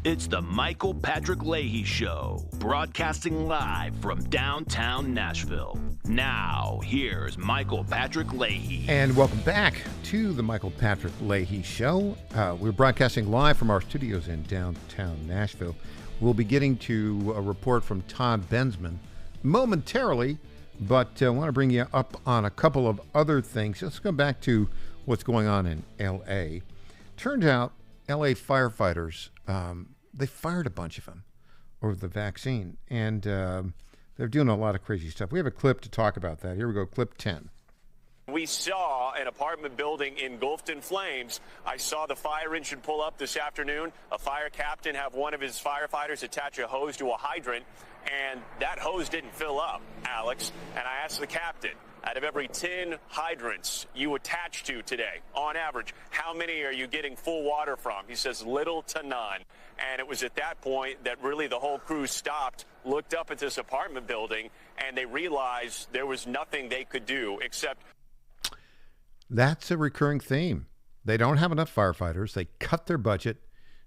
It's the Michael Patrick Leahy Show, broadcasting live from downtown Nashville. Now, here's Michael Patrick Leahy. And welcome back to the Michael Patrick Leahy Show. We're broadcasting live from our studios in downtown Nashville. We'll be getting to a report from Todd Bensman momentarily, but I want to bring you up on a couple of other things. Let's go back to what's going on in L.A. Turned out L.A. firefighters, they fired a bunch of them over the vaccine, and they're doing a lot of crazy stuff. We have a clip to talk about that. Here we go, clip 10. We saw an apartment building engulfed in flames. I saw the fire engine pull up this afternoon, a fire captain have one of his firefighters attach a hose to a hydrant, and that hose didn't fill up, Alex. And I asked the captain, out of every 10 hydrants you attach to today, on average, how many are you getting full water from? He says little to none. And it was at that point that really the whole crew stopped, looked up at this apartment building, and they realized there was nothing they could do except... That's a recurring theme. They don't have enough firefighters. They cut their budget,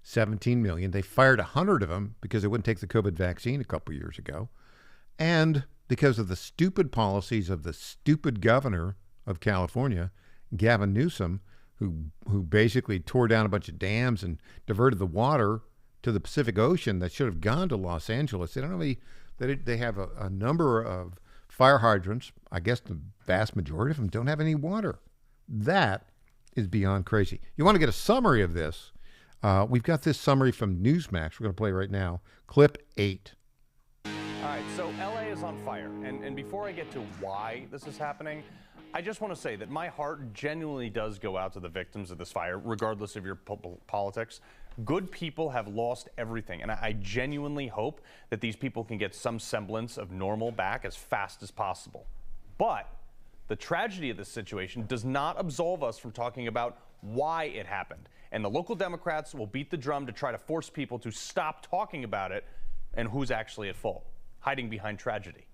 $17 million. They fired 100 of them because they wouldn't take the COVID vaccine a couple years ago. And because of the stupid policies of the stupid governor of California, Gavin Newsom, who basically tore down a bunch of dams and diverted the water to the Pacific Ocean that should have gone to Los Angeles. They don't really, they have a number of fire hydrants. I guess the vast majority of them don't have any water. That is beyond crazy. You want to get a summary of this? We've got this summary from Newsmax. We're going to play right now. Clip 8. All right, so LA is on fire. And before I get to why this is happening, I just want to say that my heart genuinely does go out to the victims of this fire, regardless of your politics. Good people have lost everything, and I genuinely hope that these people can get some semblance of normal back as fast as possible. But the tragedy of this situation does not absolve us from talking about why it happened. And the local Democrats will beat the drum to try to force people to stop talking about it and who's actually at fault, hiding behind tragedy.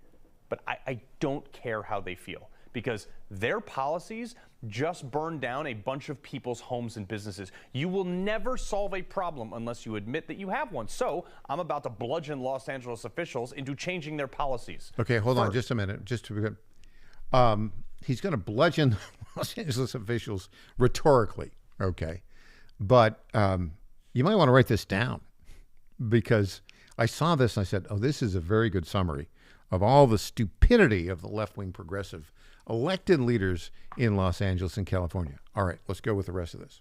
But I don't care how they feel, because their policies just burned down a bunch of people's homes and businesses. You will never solve a problem unless you admit that you have one. So I'm about to bludgeon Los Angeles officials into changing their policies. Okay, hold on just a minute. He's going to bludgeon Los Angeles officials rhetorically, okay? But you might want to write this down, because I saw this and I said, oh, this is a very good summary of all the stupidity of the left-wing progressive elected leaders in Los Angeles and California. All right, let's go with the rest of this.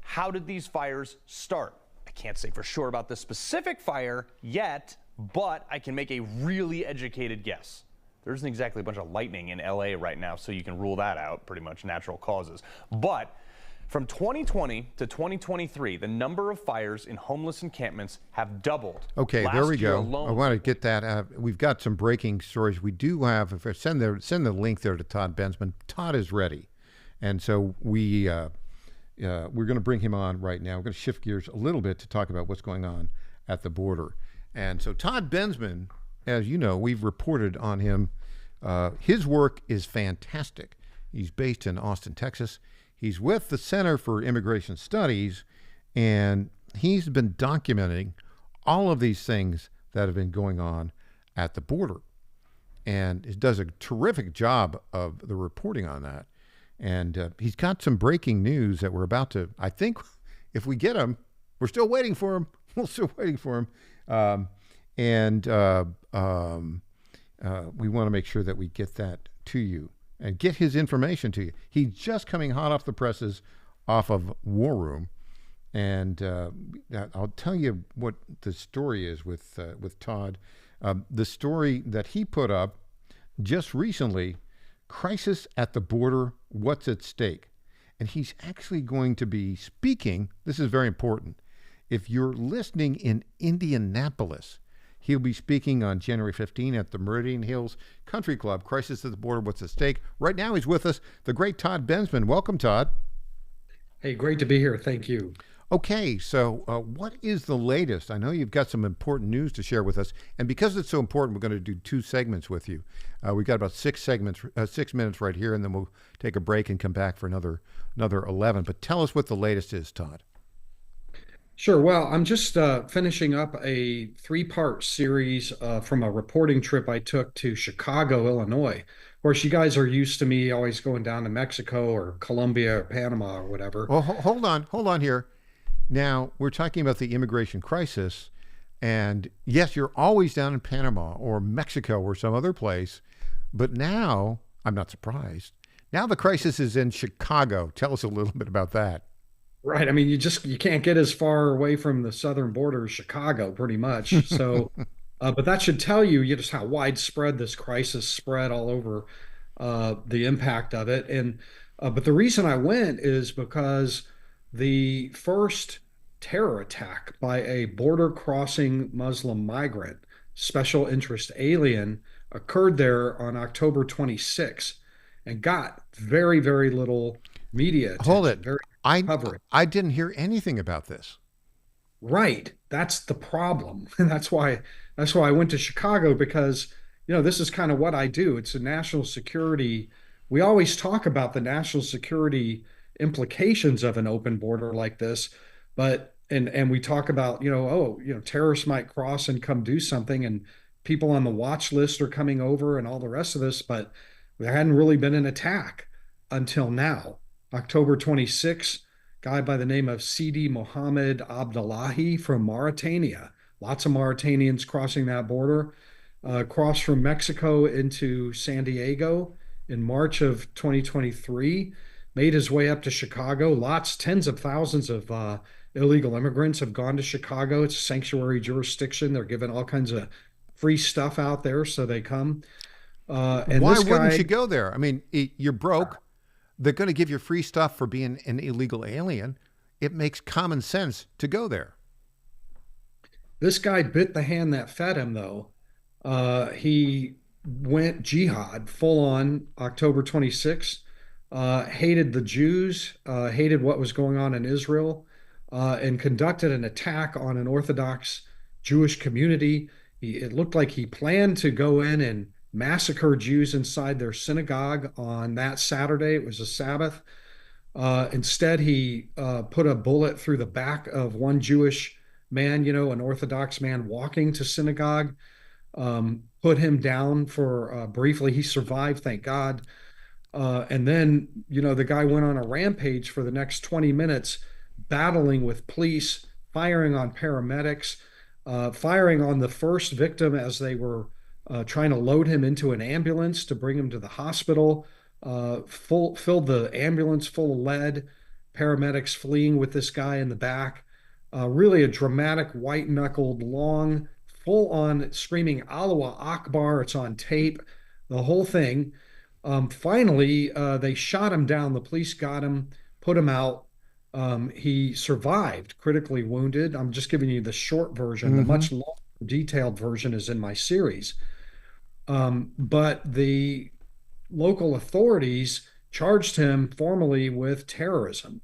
How did these fires start? I can't say for sure about this specific fire yet, but I can make a really educated guess. There isn't exactly a bunch of lightning in LA right now, so you can rule that out, pretty much natural causes. But from 2020 to 2023, the number of fires in homeless encampments have doubled. Okay, there we go. I want to get that. We've got some breaking stories. We do have, send the link there to Todd Bensman. Todd is ready. And so we're going to bring him on right now. We're going to shift gears a little bit to talk about what's going on at the border. And so Todd Bensman, as you know, we've reported on him. His work is fantastic. He's based in Austin, Texas. He's with the Center for Immigration Studies, and he's been documenting all of these things that have been going on at the border. And he does a terrific job of the reporting on that. And he's got some breaking news that we're about to, I think, if we get him, we're still waiting for him. We're still waiting for him. We want to make sure that we get that to you and get his information to you. He's just coming hot off the presses off of War Room. And I'll tell you what the story is with Todd. The story that he put up just recently, Crisis at the Border, What's at Stake? And he's actually going to be speaking, this is very important, if you're listening in Indianapolis, he'll be speaking on January 15 at the Meridian Hills Country Club, Crisis at the Border, What's at Stake? Right now he's with us, the great Todd Bensman. Welcome, Todd. Hey, great to be here. Thank you. Okay, so what is the latest? I know you've got some important news to share with us, and because it's so important, we're going to do 2 segments with you. We've got about 6 minutes right here, and then we'll take a break and come back for another 11. But tell us what the latest is, Todd. Sure. Well, I'm just finishing up a three-part series from a reporting trip I took to Chicago, Illinois. Of course, you guys are used to me always going down to Mexico or Colombia or Panama or whatever. Well, hold on here. Now we're talking about the immigration crisis, and yes, you're always down in Panama or Mexico or some other place, but now I'm not surprised. Now the crisis is in Chicago. Tell us a little bit about that. Right. I mean, you can't get as far away from the southern border as Chicago, pretty much. So, but that should tell you just how widespread this crisis spread all over the impact of it. And but the reason I went is because the first terror attack by a border crossing Muslim migrant, special interest alien, occurred there on October 26th and got very, very little media Hold attention, it. very I coverage. I didn't hear anything about this. Right. That's the problem. And that's why I went to Chicago because, this is kind of what I do. It's a national security. We always talk about the national security implications of an open border like this, but and we talk about, terrorists might cross and come do something and people on the watch list are coming over and all the rest of this, but there hadn't really been an attack until now. October 26th, guy by the name of Sidi Mohammed Abdullahi from Mauritania. Lots of Mauritanians crossing that border. Crossed from Mexico into San Diego in March of 2023. Made his way up to Chicago. Tens of thousands of illegal immigrants have gone to Chicago. It's a sanctuary jurisdiction. They're given all kinds of free stuff out there, so they come. And Why this wouldn't guy, you go there? I mean, you're broke. They're going to give you free stuff for being an illegal alien. It makes common sense to go there. this guy bit the hand that fed him, though. He went jihad full on October 26th, hated the Jews, hated what was going on in Israel, and conducted an attack on an Orthodox Jewish community. It looked like he planned to go in and massacre Jews inside their synagogue on that Saturday. It was a Sabbath. Instead, he put a bullet through the back of one Jewish man, an Orthodox man walking to synagogue, put him down for briefly. He survived, thank God. And then, the guy went on a rampage for the next 20 minutes, battling with police, firing on paramedics, firing on the first victim as they were trying to load him into an ambulance to bring him to the hospital. Filled the ambulance full of lead, paramedics fleeing with this guy in the back. Really a dramatic, white knuckled, long, full on screaming Allah Akbar. It's on tape, the whole thing. Finally, they shot him down. The police got him, put him out. He survived, critically wounded. I'm just giving you the short version. The much longer, detailed version is in my series. But the local authorities charged him formally with terrorism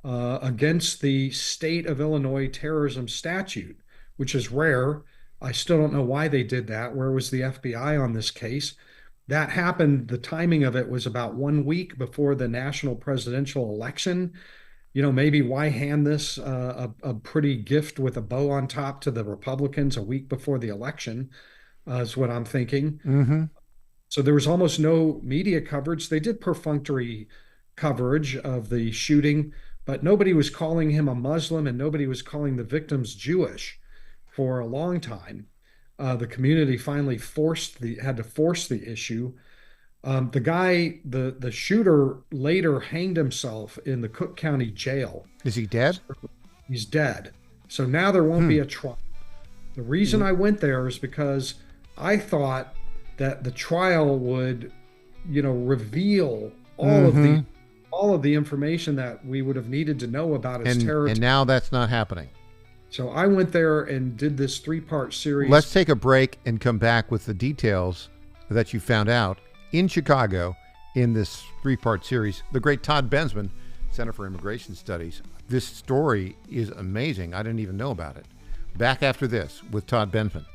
against the state of Illinois terrorism statute, which is rare. I still don't know why they did that. Where was the FBI on this case? That happened, the timing of it was about 1 week before the national presidential election. Maybe why hand this a pretty gift with a bow on top to the Republicans a week before the election, is what I'm thinking. Mm-hmm. So there was almost no media coverage. They did perfunctory coverage of the shooting, but nobody was calling him a Muslim and nobody was calling the victims Jewish for a long time. The community finally had to force the issue. The shooter later hanged himself in the Cook County Jail. Is he dead? He's dead. So now there won't be a trial. The reason I went there is because I thought that the trial would, reveal all of the information that we would have needed to know about his terror. And now that's not happening. So I went there and did this three-part series. Let's take a break and come back with the details that you found out in Chicago in this three-part series. The great Todd Bensman, Center for Immigration Studies. This story is amazing. I didn't even know about it. Back after this with Todd Bensman.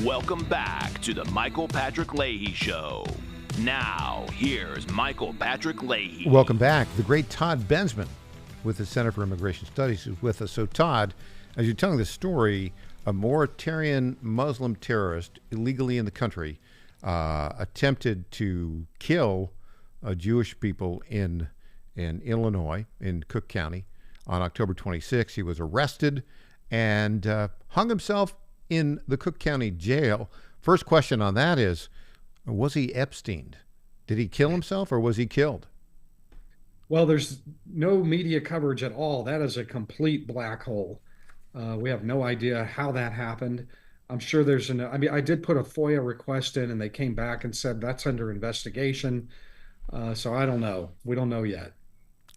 Welcome back to the Michael Patrick Leahy Show. Now, here's Michael Patrick Leahy. Welcome back. The great Todd Bensman with the Center for Immigration Studies is with us. So, Todd, as you're telling the story, a Mauritanian Muslim terrorist illegally in the country attempted to kill Jewish people in Illinois, in Cook County, on October 26. He was arrested and hung himself in the Cook County jail. First question on that is, was he Epsteined? Did he kill himself or was he killed? Well, there's no media coverage at all. That is a complete black hole. We have no idea how that happened. I'm sure I did put a FOIA request in and they came back and said that's under investigation. So I don't know. We don't know yet.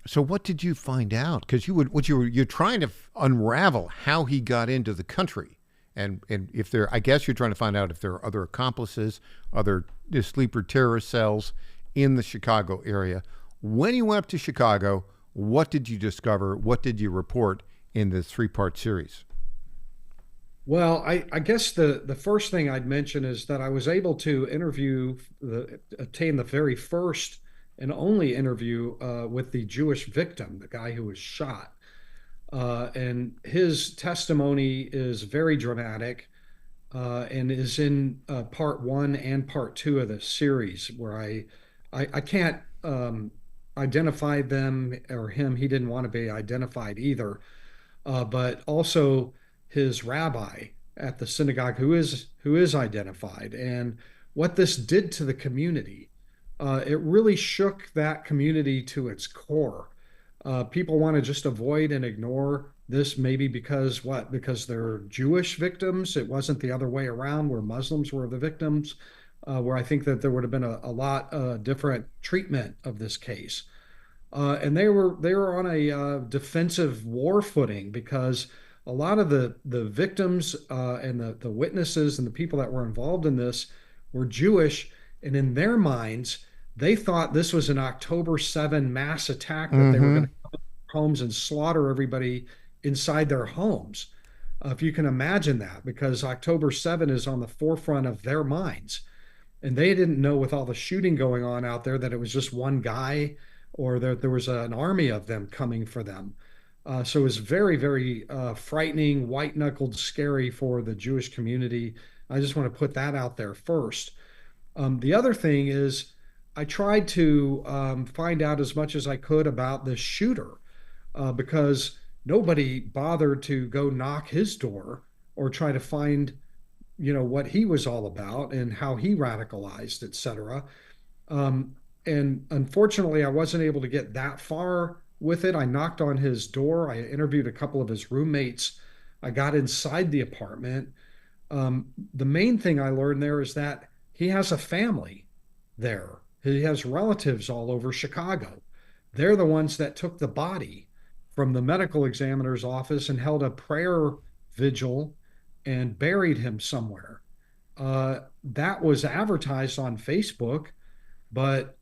So what did you find out? Because you're trying to unravel how he got into the country. And if I guess you're trying to find out if there are other accomplices, other sleeper terrorist cells in the Chicago area. When you went up to Chicago, what did you discover? What did you report in this 3-part series? Well, I guess the first thing I'd mention is that I was able to obtain the very first and only interview with the Jewish victim, the guy who was shot. And his testimony is very dramatic and is in part 1 and part 2 of the series, where I can't identify them or him. He didn't want to be identified either. But also his rabbi at the synagogue who is identified, and what this did to the community. It really shook that community to its core. People want to just avoid and ignore this, maybe because they're Jewish victims. It wasn't the other way around, where Muslims were the victims, where I think that there would have been a lot different treatment of this case. And they were on a defensive war footing, because a lot of the victims and the witnesses and the people that were involved in this were Jewish, and in their minds, they thought this was an October 7 mass attack, that they were going to come to their homes and slaughter everybody inside their homes. If you can imagine that, because October 7 is on the forefront of their minds. And they didn't know, with all the shooting going on out there, that it was just one guy, or there was an army of them coming for them. So it was very, very frightening, white-knuckled, scary for the Jewish community. I just want to put that out there first. The other thing is, I tried to find out as much as I could about the shooter, because nobody bothered to go knock his door or try to find, what he was all about and how he radicalized, etc. And unfortunately, I wasn't able to get that far with it. I knocked on his door. I interviewed a couple of his roommates. I got inside the apartment. The main thing I learned there is that he has a family there. He has relatives all over Chicago. They're the ones that took the body from the medical examiner's office and held a prayer vigil and buried him somewhere. That was advertised on Facebook, but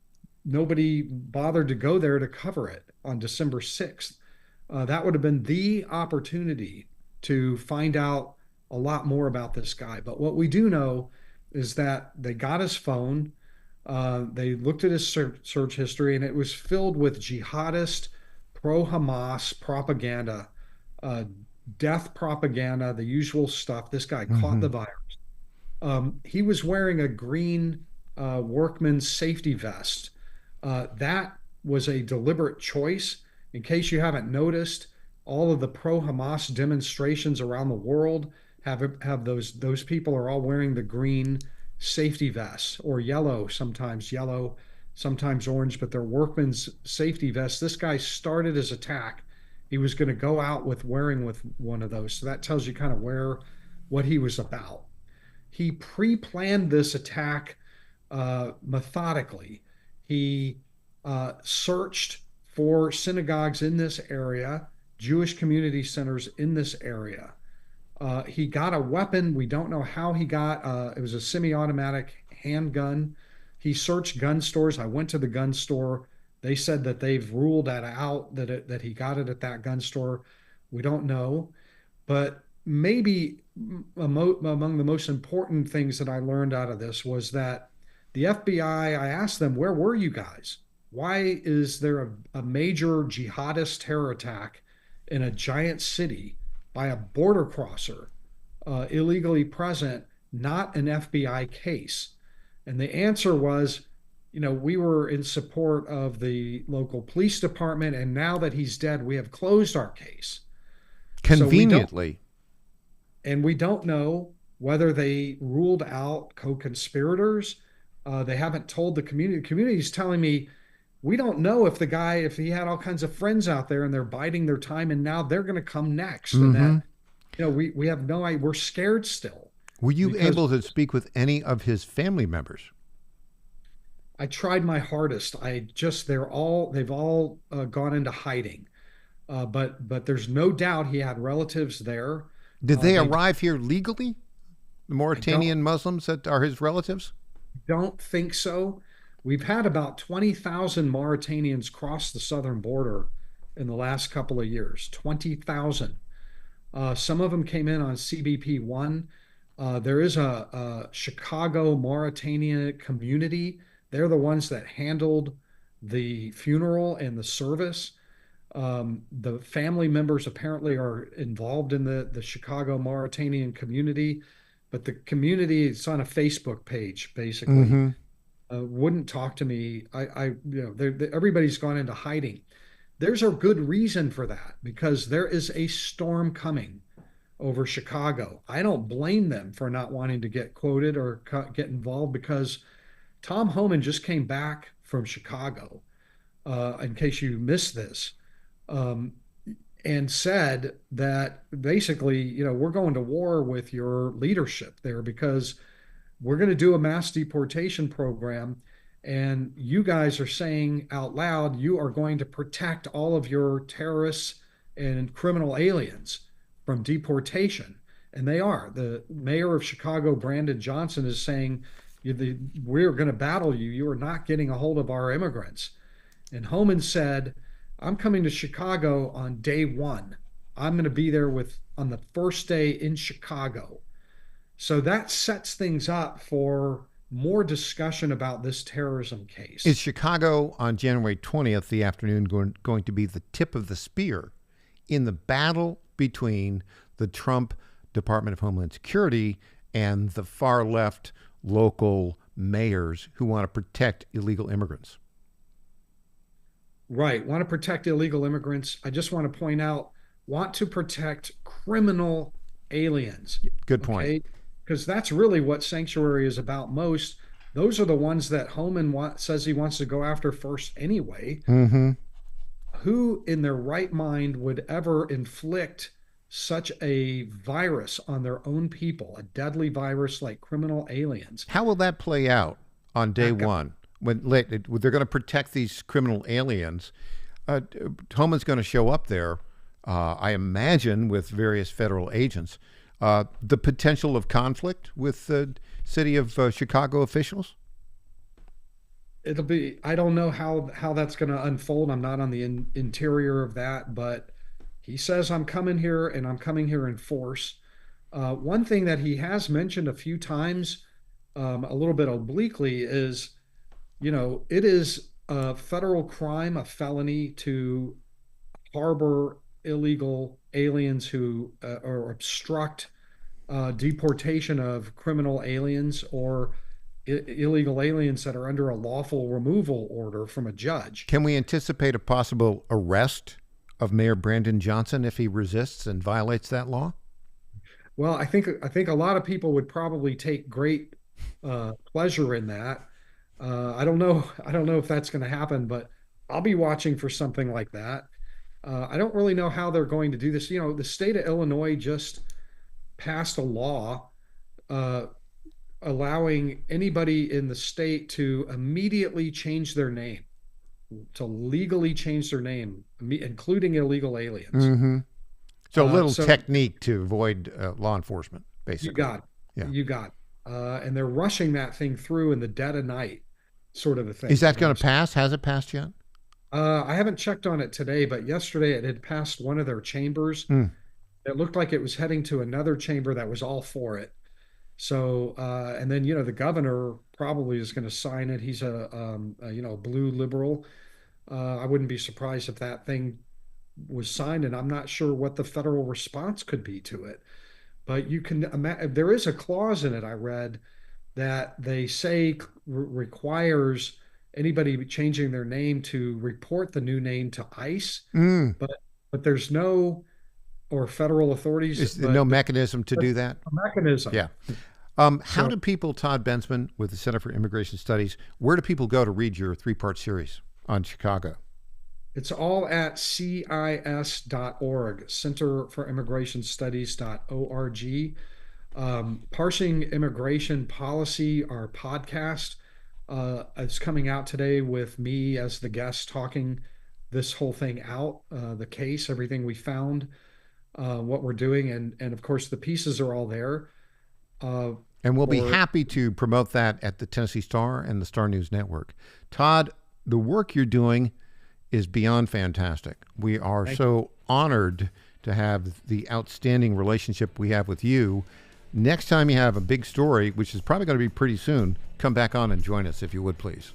nobody bothered to go there to cover it on December 6th. That would have been the opportunity to find out a lot more about this guy. But what we do know is that they got his phone. They looked at his search history, and it was filled with jihadist, pro-Hamas propaganda, death propaganda, the usual stuff. This guy caught the virus. He was wearing a green workman's safety vest. That was a deliberate choice. In case you haven't noticed, all of the pro-Hamas demonstrations around the world have those people are all wearing the green safety vests, or yellow, sometimes orange, but they're workman's safety vests. This guy started his attack. He was going to go out wearing one of those. So that tells you kind of what he was about. He pre-planned this attack methodically. He searched for synagogues in this area, Jewish community centers in this area. He got a weapon. We don't know how he got. It was a semi-automatic handgun. He searched gun stores. I went to the gun store. They said that they've ruled that out, that he got it at that gun store. We don't know. But maybe among the most important things that I learned out of this was that the FBI, I asked them, where were you guys? Why is there a major jihadist terror attack in a giant city by a border crosser illegally present, not an FBI case? And the answer was, we were in support of the local police department, and now that he's dead, we have closed our case. Conveniently. We don't know whether they ruled out co-conspirators. They haven't told the community. The community is telling me, we don't know if he had all kinds of friends out there and they're biding their time and now they're going to come next. Mm-hmm. And that, we have no idea. We're scared still. Were you able to speak with any of his family members? I tried my hardest. They've all gone into hiding. But there's no doubt he had relatives there. Did they arrive here legally? The Mauritanian Muslims that are his relatives? Don't think so. We've had about 20,000 Mauritanians cross the southern border in the last couple of years. 20,000. Some of them came in on CBP-1. There is a Chicago Mauritania community. They're the ones that handled the funeral and the service. The family members apparently are involved in the Chicago Mauritanian community, but the community is on a Facebook page, basically. Mm-hmm. Wouldn't talk to me. Everybody's gone into hiding. There's a good reason for that, because there is a storm coming over Chicago. I don't blame them for not wanting to get quoted or get involved, because Tom Homan just came back from Chicago, in case you missed this, and said that basically, we're going to war with your leadership there, because we're going to do a mass deportation program. And you guys are saying out loud, you are going to protect all of your terrorists and criminal aliens from deportation. And they are. The mayor of Chicago, Brandon Johnson, is saying, we're going to battle you. You are not getting a hold of our immigrants. And Homan said, I'm coming to Chicago on day one. I'm going to be there on the first day in Chicago. So that sets things up for more discussion about this terrorism case. Is Chicago on January 20th, the afternoon, going to be the tip of the spear in the battle between the Trump Department of Homeland Security and the far left local mayors who want to protect illegal immigrants? Right. Want to protect illegal immigrants. I just want to point out, want to protect criminal aliens. Good point. Okay? Because that's really what sanctuary is about most. Those are the ones that Homan says he wants to go after first anyway. Mm-hmm. Who in their right mind would ever inflict such a virus on their own people, a deadly virus like criminal aliens? How will that play out on day one? When they're going to protect these criminal aliens, Homan's going to show up there, I imagine, with various federal agents. The potential of conflict with the city of Chicago officials? I don't know how that's going to unfold. I'm not on the interior of that, but he says, I'm coming here and I'm coming here in force. One thing that he has mentioned a few times, a little bit obliquely, is, it is a federal crime, a felony to harbor illegal aliens who or obstruct deportation of criminal aliens or illegal aliens that are under a lawful removal order from a judge. Can we anticipate a possible arrest of Mayor Brandon Johnson if he resists and violates that law? Well, I think a lot of people would probably take great pleasure in that. I don't know if that's going to happen, but I'll be watching for something like that. I don't really know how they're going to do this. The state of Illinois just passed a law allowing anybody in the state to immediately change their name, to legally change their name, including illegal aliens. Mm-hmm. So a little technique to avoid law enforcement, basically. You got it. Yeah. You got it. And they're rushing that thing through in the dead of night, sort of a thing. Is that going to pass? Has it passed yet? I haven't checked on it today, but yesterday it had passed one of their chambers. It looked like it was heading to another chamber that was all for it. So, and then, the governor probably is going to sign it. He's a blue liberal. I wouldn't be surprised if that thing was signed, and I'm not sure what the federal response could be to it. But you can imagine there is a clause in it I read that they say requires anybody changing their name to report the new name to ICE, Mm. but there's no or federal authorities, Is there no mechanism to do that? a mechanism. Yeah. How So do people, Todd Bensman with the Center for Immigration Studies, where do people go to read your 3-part series on Chicago? it's all at CIS.org, Center for Immigration Studies.org. Parsing Immigration Policy, our podcast, is coming out today with me as the guest talking this whole thing out, the case, everything we found, what we're doing, and of course the pieces are all there. And we'll be For happy to promote that at the Tennessee Star and the Star News Network. Todd, the work you're doing is beyond fantastic. We are so honored to have the outstanding relationship we have with you. Next time you have a big story, which is probably going to be pretty soon, come back on and join us if you would, please.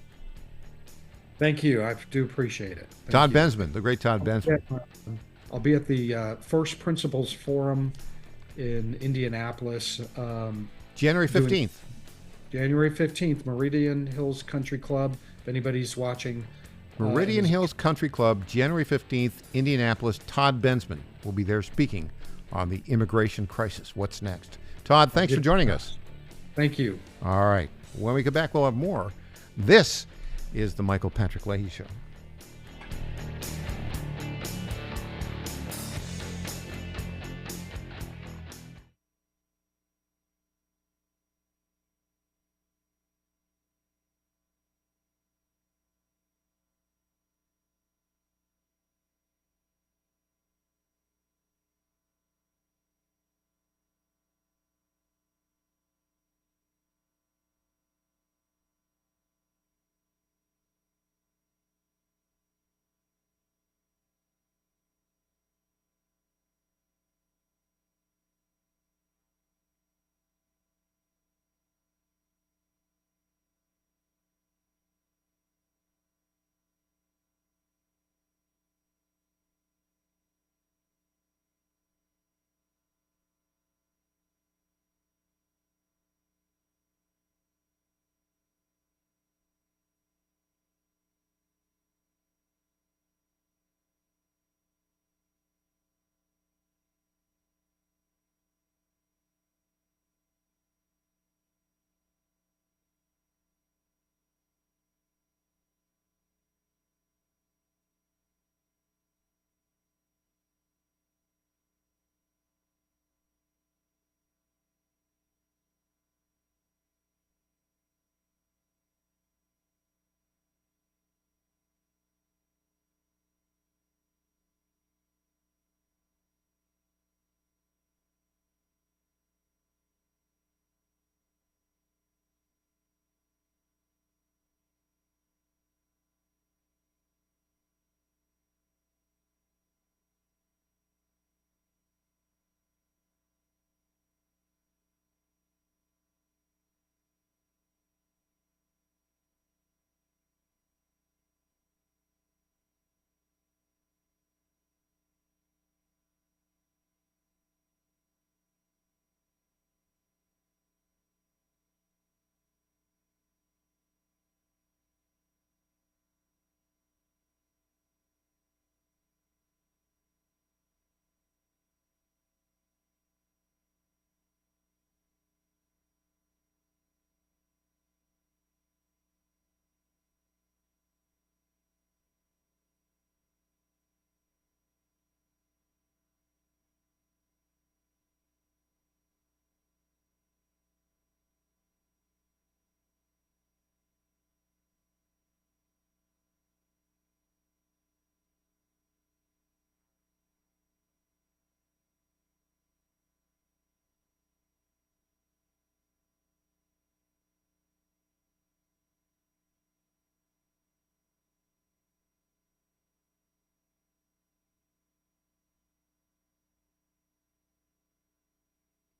Thank you. I do appreciate it. Todd Bensman, the great Todd Bensman. I'll be at the First Principles Forum in Indianapolis. January 15th. January 15th, Meridian Hills Country Club. If anybody's watching. Meridian Hills Country Club, January 15th, Indianapolis. Todd Bensman will be there speaking on the immigration crisis. What's next? Todd, thanks for joining us. Thank you. All right. When we come back, we'll have more. This is the Michael Patrick Leahy Show.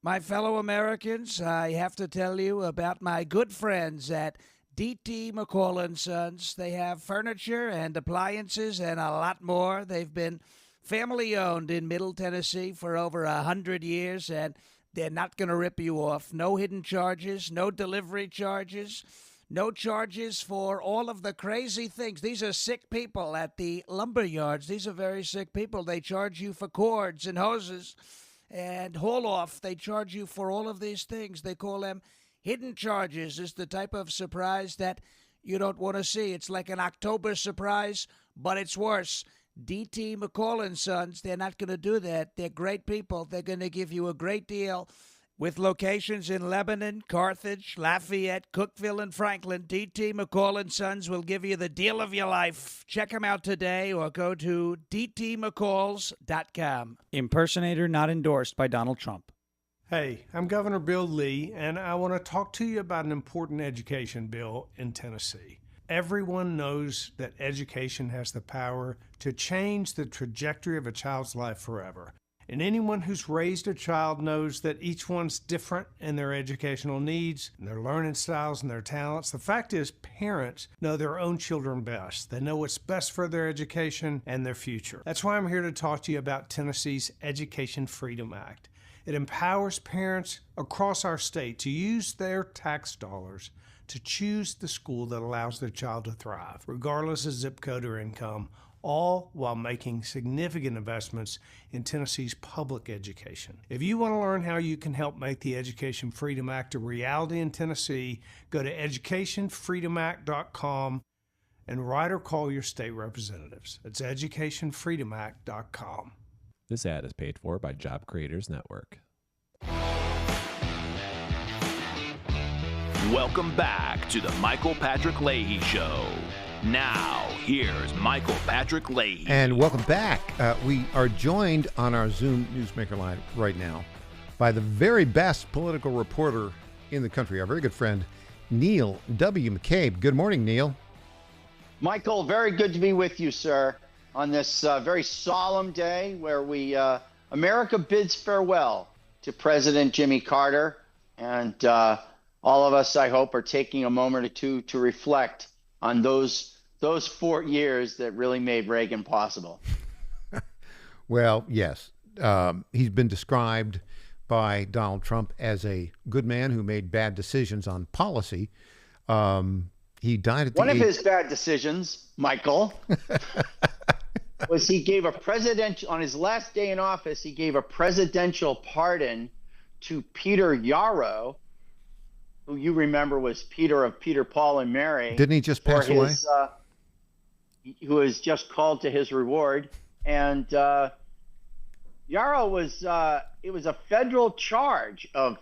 My fellow Americans, I have to tell you about my good friends at D.T. McCall & Sons. They have furniture and appliances and a lot more. They've been family-owned in Middle Tennessee for over 100 years, and they're not going to rip you off. No hidden charges, no delivery charges, no charges for all of the crazy things. These are sick people at the lumber yards. These are very sick people. They charge you for cords and hoses and haul off. They charge you for all of these things. They call them hidden charges. It's the type of surprise that you don't want to see. It's like an October surprise, but it's worse. D.T. McCall & Sons, they're not going to do that. They're great people. They're going to give you a great deal. With locations in Lebanon, Carthage, Lafayette, Cookeville, and Franklin, D.T. McCall & Sons will give you the deal of your life. Check them out today or go to dtmccalls.com. Impersonator not endorsed by Donald Trump. Hey, I'm Governor Bill Lee, and I want to talk to you about an important education bill in Tennessee. Everyone knows that education has the power to change the trajectory of a child's life forever. And anyone who's raised a child knows that each one's different in their educational needs, and their learning styles, and their talents. The fact is, parents know their own children best. They know what's best for their education and their future. That's why I'm here to talk to you about Tennessee's Education Freedom Act. It empowers parents across our state to use their tax dollars to choose the school that allows their child to thrive, regardless of zip code or income, all while making significant investments in Tennessee's public education. If you want to learn how you can help make the Education Freedom Act a reality in Tennessee, go to educationfreedomact.com and write or call your state representatives. It's educationfreedomact.com. This ad is paid for by Job Creators Network. Welcome back to the Michael Patrick Leahy Show. Now, here's Michael Patrick Leahy. And welcome back. We are joined on our Zoom Newsmaker line right now by the very best political reporter in the country, our very good friend, Neil W. McCabe. Good morning, Neil. Michael, very good to be with you, sir, on this very solemn day where America bids farewell to President Jimmy Carter. And all of us, I hope, are taking a moment or two to reflect on those 4 years that really made Reagan possible. Well, yes. He's been described by Donald Trump as a good man who made bad decisions on policy. He died at One of his bad decisions, Michael, was he gave on his last day in office, he gave a presidential pardon to Peter Yarrow, who you remember was Peter of Peter, Paul, and Mary. Didn't he just pass away? Who was just called to his reward. And Yarrow was, it was a federal charge of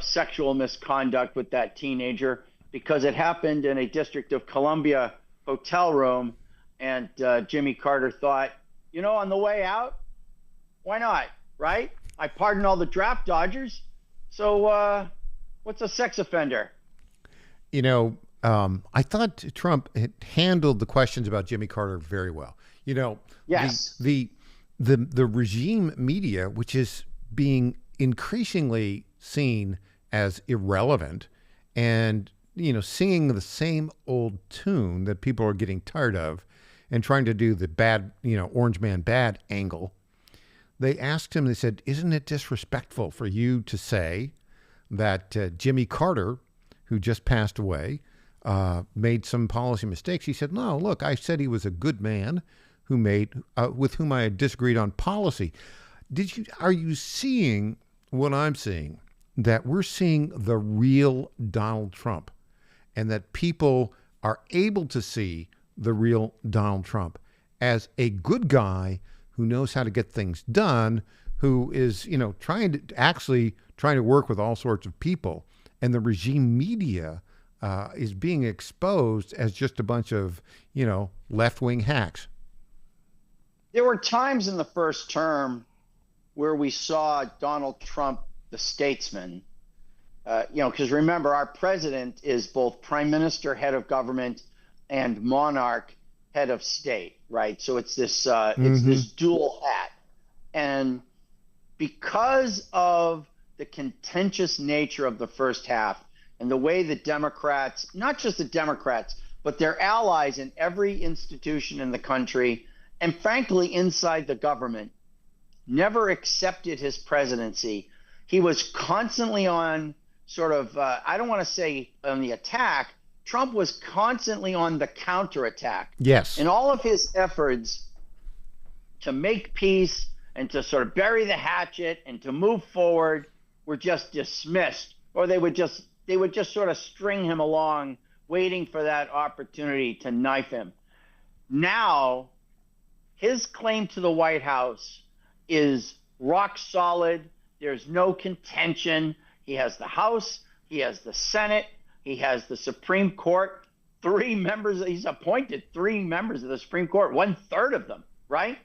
sexual misconduct with that teenager because it happened in a District of Columbia hotel room. And Jimmy Carter thought, on the way out, why not, right? I pardoned all the draft dodgers. So, what's a sex offender? I thought Trump had handled the questions about Jimmy Carter very well. Yes. The regime media, which is being increasingly seen as irrelevant and, singing the same old tune that people are getting tired of and trying to do the bad, orange man bad angle. They asked him, they said, isn't it disrespectful for you to say that Jimmy Carter, who just passed away, made some policy mistakes? He said, no, look, I said he was a good man who with whom I had disagreed on policy. Are you seeing what I'm seeing? That we're seeing the real Donald Trump, and that people are able to see the real Donald Trump as a good guy who knows how to get things done, who is, trying to work with all sorts of people. And the regime media is being exposed as just a bunch of, left-wing hacks. There were times in the first term where we saw Donald Trump, the statesman, because remember, our president is both prime minister, head of government, and monarch, head of state, right? So it's this it's this dual hat. And because of the contentious nature of the first half and the way the Democrats, not just the Democrats, but their allies in every institution in the country, and frankly inside the government, never accepted his presidency. He was constantly on sort of, I don't want to say on the attack. Trump was constantly on the counterattack. Yes. And all of his efforts to make peace and to sort of bury the hatchet and to move forward were just dismissed, or they would just sort of string him along, waiting for that opportunity to knife him. Now, his claim to the White House is rock solid. There's no contention. He has the House, he has the Senate, he has the Supreme Court. He's appointed 3 members of the Supreme Court, 1/3 of them, right?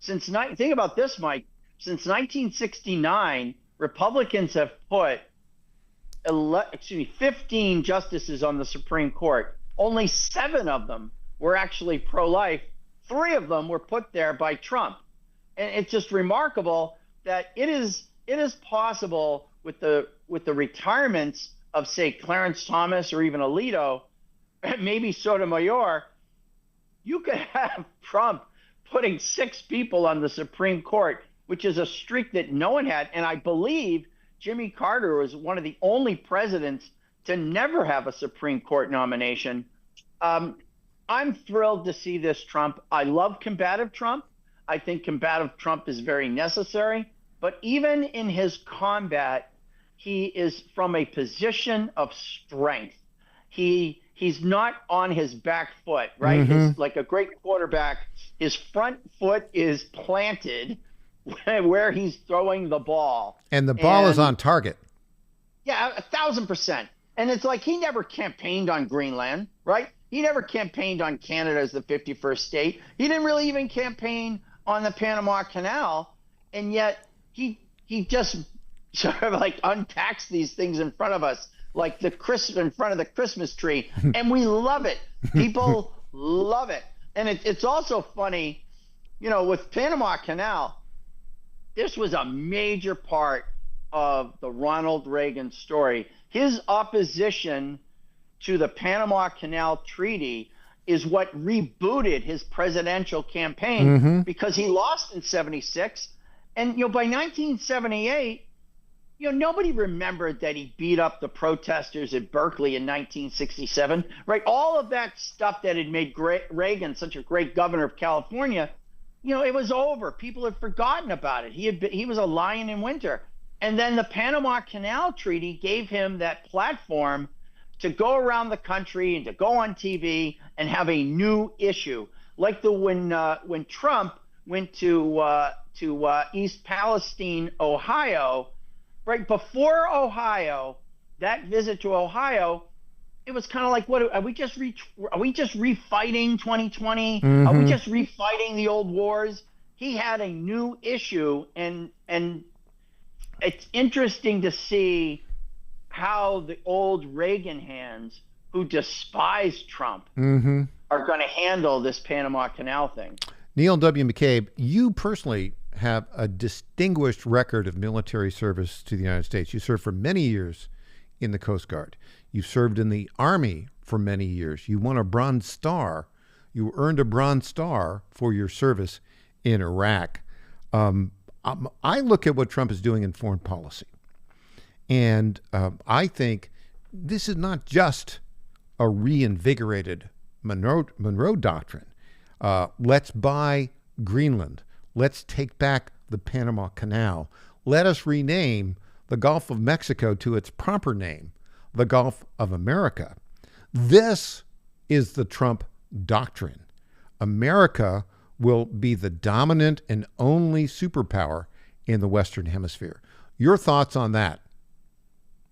Think about this, Mike. Since 1969, Republicans have put 15 justices on the Supreme Court. Only 7 of them were actually pro-life. 3 of them were put there by Trump. And it's just remarkable that it is possible with the retirements of, say, Clarence Thomas or even Alito, and maybe Sotomayor, you could have Trump putting 6 people on the Supreme Court, which is a streak that no one had. And I believe Jimmy Carter was one of the only presidents to never have a Supreme Court nomination. I'm thrilled to see this Trump. I love combative Trump. I think combative Trump is very necessary. But even in his combat, he is from a position of strength. He's not on his back foot, right? Mm-hmm. Like a great quarterback, his front foot is planted where he's throwing the ball. And the ball is on target. Yeah, 1,000%. And it's like he never campaigned on Greenland, right? He never campaigned on Canada as the 51st state. He didn't really even campaign on the Panama Canal. And yet he just sort of like unpacks these things in front of us, like in front of the Christmas tree. And we love it. People love it. And it's also funny, with Panama Canal, this was a major part of the Ronald Reagan story. His opposition to the Panama Canal Treaty is what rebooted his presidential campaign, because he lost in 76. And, by 1978, nobody remembered that he beat up the protesters at Berkeley in 1967, right? All of that stuff that had made Reagan such a great governor of California, it was over. People had forgotten about it. He was a lion in winter. And then the Panama Canal Treaty gave him that platform to go around the country and to go on TV and have a new issue, like when Trump went to East Palestine, Ohio. Right before Ohio, that visit to Ohio, it was kind of like, what are we just refighting 2020? Are we just refighting the old wars? He had a new issue, and it's interesting to see how the old Reagan hands who despise Trump are going to handle this Panama Canal thing. Neil W. McCabe, you personally have a distinguished record of military service to the United States. You served for many years in the Coast Guard. You served in the Army for many years. You won a Bronze Star. You earned a Bronze Star for your service in Iraq. I look at what Trump is doing in foreign policy, and I think this is not just a reinvigorated Monroe Doctrine. Let's buy Greenland. Let's take back the Panama Canal. Let us rename the Gulf of Mexico to its proper name, the Gulf of America. This is the Trump doctrine. America will be the dominant and only superpower in the Western Hemisphere. Your thoughts on that?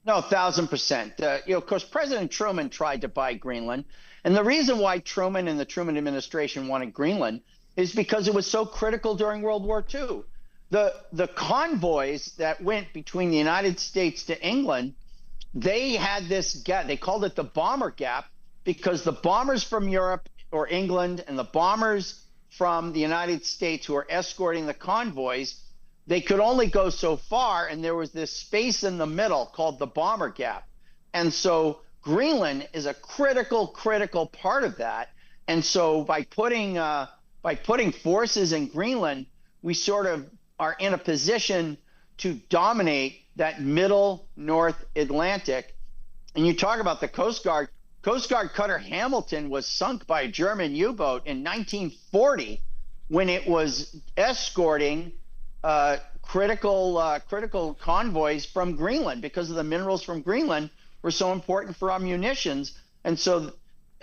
No, 1,000%. Of course, President Truman tried to buy Greenland. And the reason why Truman and the Truman administration wanted Greenland is because it was so critical during World War II. The convoys that went between the United States to England, they had this gap. They called it the bomber gap, because the bombers from Europe or England and the bombers from the United States who were escorting the convoys they could only go so far, and there was this space in the middle called the Bomber Gap. And so Greenland is a critical part of that. And so by putting forces in Greenland, we sort of are in a position to dominate that middle North Atlantic. And you talk about the Coast Guard cutter Hamilton was sunk by a German U-boat in 1940 when it was escorting critical convoys from Greenland, because of the minerals from Greenland were so important for our munitions. And so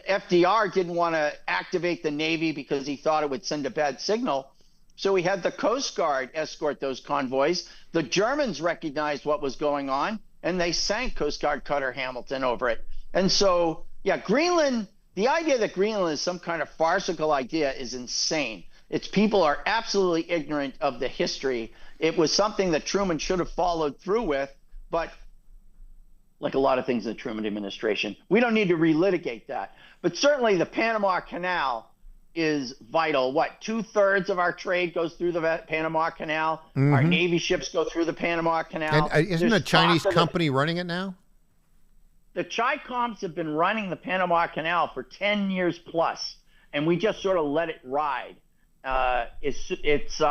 FDR didn't want to activate the Navy because he thought it would send a bad signal. So we had the Coast Guard escort those convoys. The Germans recognized what was going on, and they sank Coast Guard cutter Hamilton over it. And so, yeah, Greenland, the idea that Greenland is some kind of farcical idea is insane. Its people are absolutely ignorant of the history. It was something that Truman should have followed through with, but like a lot of things in the Truman administration, we don't need to relitigate that. But certainly the Panama Canal is vital. What, 2/3 of our trade goes through the Panama Canal? Mm-hmm. Our Navy ships go through the Panama Canal. And isn't a Chinese company running it now? The Chi-Coms have been running the Panama Canal for 10 years plus, and we just sort of let it ride. It's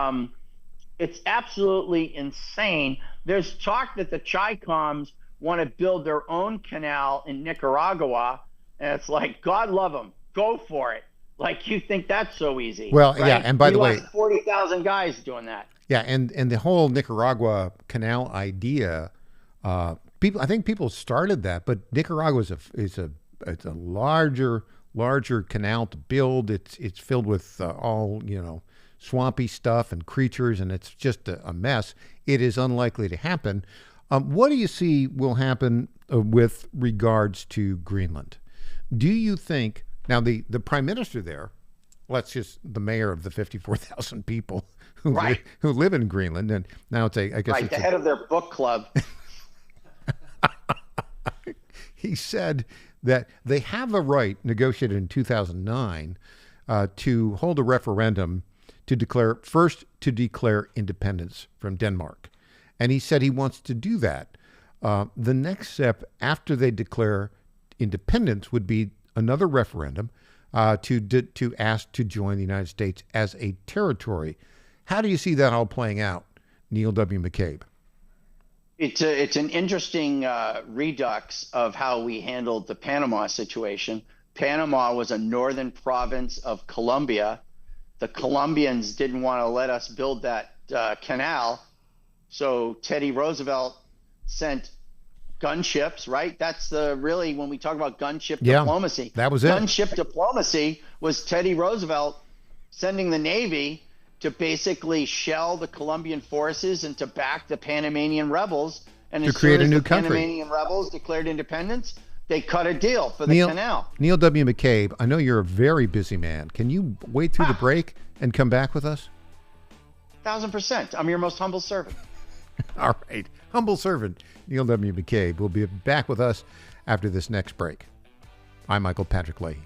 absolutely insane. There's talk that the Chi-Coms want to build their own canal in Nicaragua, and it's like, God love them, go for it. Like, you think that's so easy? Well, right? yeah, and by the way, 40,000 guys doing that. Yeah, and the whole Nicaragua canal idea, I think people started that, but Nicaragua is a larger canal to build. It's filled with all swampy stuff and creatures, and it's just a mess. It is unlikely to happen. What do you see will happen with regards to Greenland? Do you think now the prime minister there, the mayor of the 54,000 people who live in Greenland, and now it's the head of their book club. He said that they have a right, negotiated in 2009, to hold a referendum to declare independence from Denmark. And he said he wants to do that. The next step after they declare independence would be another referendum to ask to join the United States as a territory. How do you see that all playing out, Neil W. McCabe? It's an interesting redux of how we handled the Panama situation. Panama was a northern province of Colombia. The Colombians didn't want to let us build that canal, so Teddy Roosevelt sent gunships, right? That's really when we talk about gunship diplomacy. That was it. Gunship diplomacy was Teddy Roosevelt sending the Navy to basically shell the Colombian forces and to back the Panamanian rebels. And to create a new country. The Panamanian rebels declared independence, they cut a deal for the canal. Neil W. McCabe, I know you're a very busy man. Can you wait through the break and come back with us? 1,000%. I'm your most humble servant. All right. Humble servant, Neil W. McCabe, will be back with us after this next break. I'm Michael Patrick Leahy.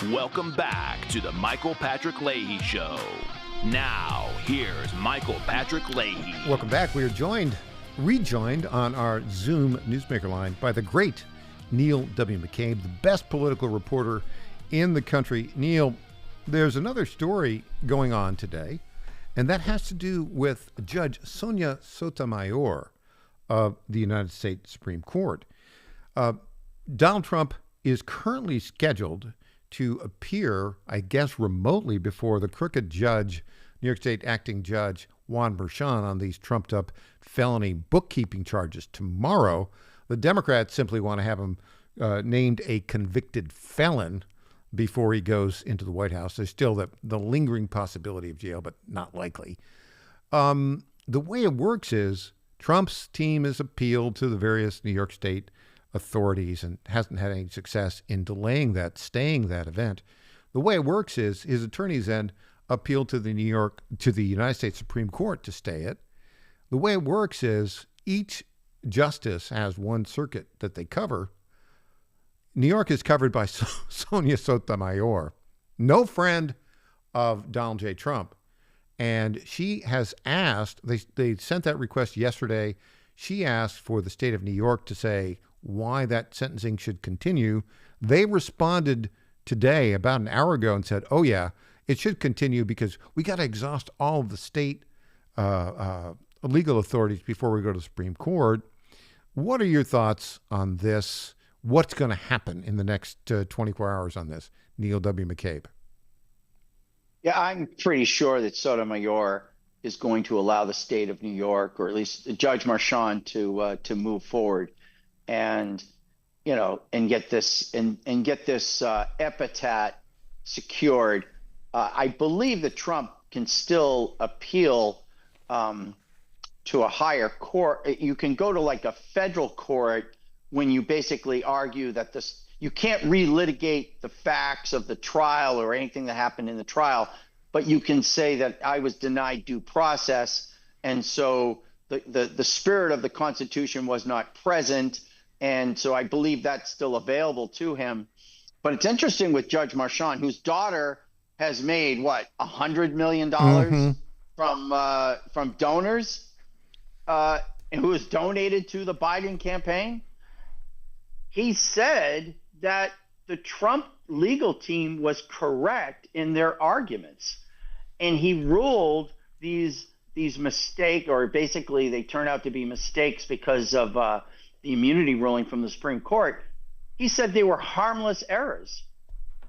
Welcome back to the Michael Patrick Leahy Show. Now, here's Michael Patrick Leahy. Welcome back. We are rejoined on our Zoom newsmaker line by the great Neil W. McCabe, the best political reporter in the country. Neil, there's another story going on today, and that has to do with Judge Sonia Sotomayor of the United States Supreme Court. Donald Trump is currently scheduled to appear, I guess, remotely before the crooked judge, New York State acting judge Juan Merchan, on these trumped-up felony bookkeeping charges tomorrow. The Democrats simply want to have him named a convicted felon before he goes into the White House. There's still the lingering possibility of jail, but not likely. The way it works is Trump's team has appealed to the various New York State authorities and hasn't had any success in staying that event. The way it works is his attorneys then appeal to the United States Supreme Court to stay it. The way it works is each justice has one circuit that they cover. New York is covered by Sonia Sotomayor, no friend of Donald J. Trump. And she has asked, they sent that request yesterday. She asked for the state of New York to say why that sentencing should continue. They responded today about an hour ago and said, oh yeah, it should continue because we got to exhaust all of the state legal authorities before we go to the Supreme Court. What are your thoughts on this? What's going to happen in the next 24 hours on this? Neil W. McCabe. Yeah, I'm pretty sure that Sotomayor is going to allow the state of New York, or at least Judge Merchan, to move forward and get this epithet secured. I believe that Trump can still appeal to a higher court. You can go to like a federal court when you basically argue that you can't relitigate the facts of the trial or anything that happened in the trial, but you can say that I was denied due process, and so the spirit of the Constitution was not present, and so I believe that's still available to him. But it's interesting with Judge Merchan, whose daughter has made $100 million from donors, and who has donated to the Biden campaign. He said that the Trump legal team was correct in their arguments, and he ruled these mistakes, or basically they turned out to be mistakes because of the immunity ruling from the Supreme Court. He said they were harmless errors.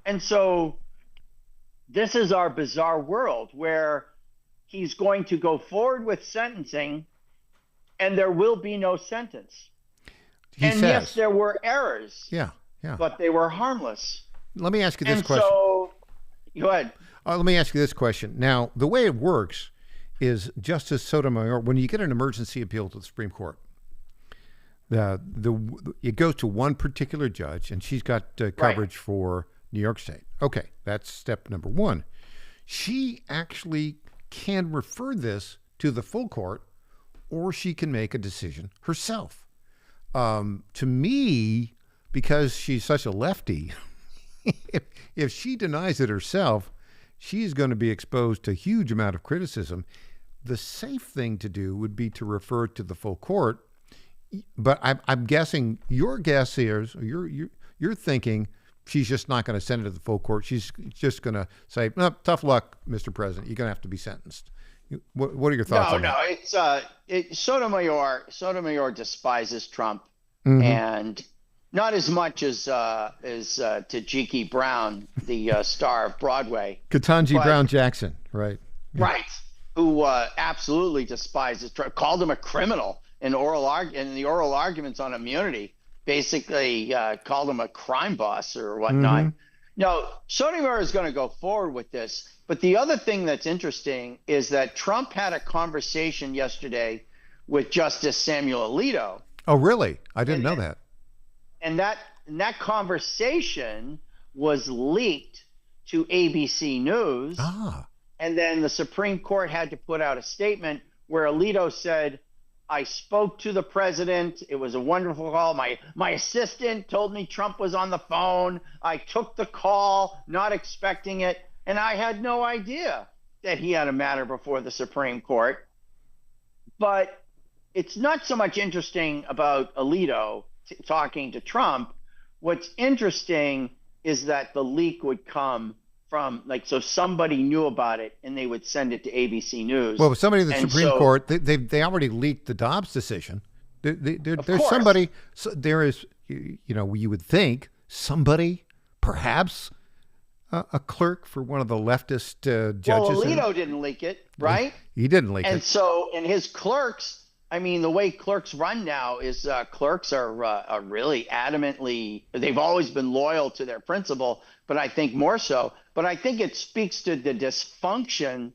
And so this is our bizarre world where he's going to go forward with sentencing and there will be no sentence. Yes, there were errors. Yeah. But they were harmless. Let me ask you this question. So, go ahead. Let me ask you this question. Now, the way it works is Justice Sotomayor, when you get an emergency appeal to the Supreme Court, it goes to one particular judge, and she's got coverage for New York State. Okay, that's step number one. She actually can refer this to the full court, or she can make a decision herself. To me, because she's such a lefty, if she denies it herself, she's going to be exposed to a huge amount of criticism. The safe thing to do would be to refer to the full court. But I'm guessing your guess is, or you're thinking she's just not going to send it to the full court. She's just going to say, no, tough luck, Mr. President. You're going to have to be sentenced. What are your thoughts on that? It's Sotomayor despises Trump, and not as much as Tajiki Brown, the star of Broadway. Ketanji Brown Jackson, right? Right, who absolutely despises Trump, called him a criminal in the oral arguments on immunity, basically called him a crime boss or whatnot. No, Sotomayor is going to go forward with this. But the other thing that's interesting is that Trump had a conversation yesterday with Justice Samuel Alito. Oh, really? I didn't know that. And that conversation was leaked to ABC News. And then the Supreme Court had to put out a statement where Alito said, I spoke to the president. It was a wonderful call. My assistant told me Trump was on the phone. I took the call, not expecting it, and I had no idea that he had a matter before the Supreme Court. But it's not so much interesting about Alito talking to Trump. What's interesting is that the leak would come from, like, so somebody knew about it and they would send it to ABC News. Well, somebody in the Supreme Court, they already leaked the Dobbs decision. There's somebody, there is, you know, you would think somebody, perhaps a clerk for one of the leftist judges. Well, Alito didn't leak it, right? He didn't leak it. And so, and his clerks, I mean, the way clerks run now is clerks are really adamantly, they've always been loyal to their principal, but I think more so. But I think it speaks to the dysfunction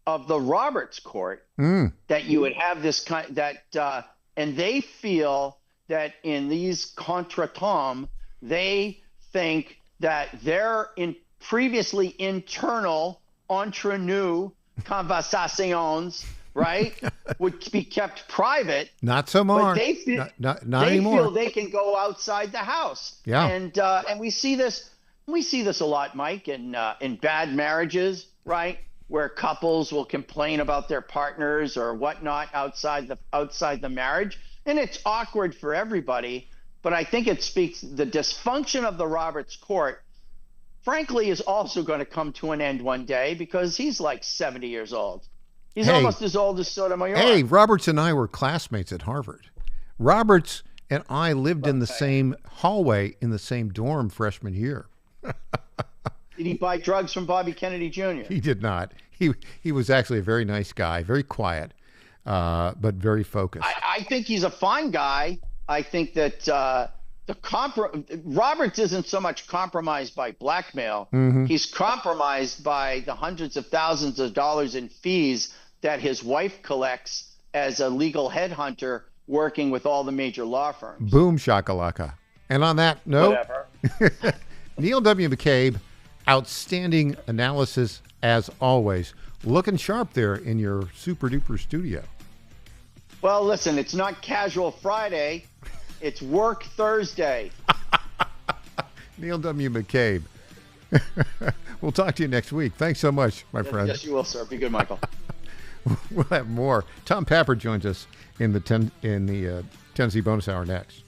of the Roberts Court that you would have this kind and they feel that in these contretemps, they think that their previously internal entre nous conversations, right, would be kept private. Not so much. But they feel, not they anymore. feel they can go outside the house. Yeah. And we see this. We see this a lot, Mike, in bad marriages, right, where couples will complain about their partners or whatnot outside the marriage, and it's awkward for everybody. But I think it speaks the dysfunction of the Roberts Court. Frankly, is also going to come to an end one day because he's like 70 years old. He's almost as old as Sotomayor. Hey, Roberts and I were classmates at Harvard. Roberts and I lived in the same hallway in the same dorm freshman year. Did he buy drugs from Bobby Kennedy Jr.? He did not. He was actually a very nice guy, very quiet, but very focused. I think he's a fine guy. I think that Roberts isn't so much compromised by blackmail. He's compromised by the hundreds of thousands of dollars in fees that his wife collects as a legal headhunter working with all the major law firms. Boom shakalaka. And on that note, Neil W. McCabe, outstanding analysis as always. Looking sharp there in your super duper studio. Well, listen, it's not Casual Friday. It's Work Thursday. Neil W. McCabe. We'll talk to you next week. Thanks so much, my friend. Yes, you will, sir. Be good, Michael. We'll have more. Tom Papper joins us in the Tennessee Bonus Hour next.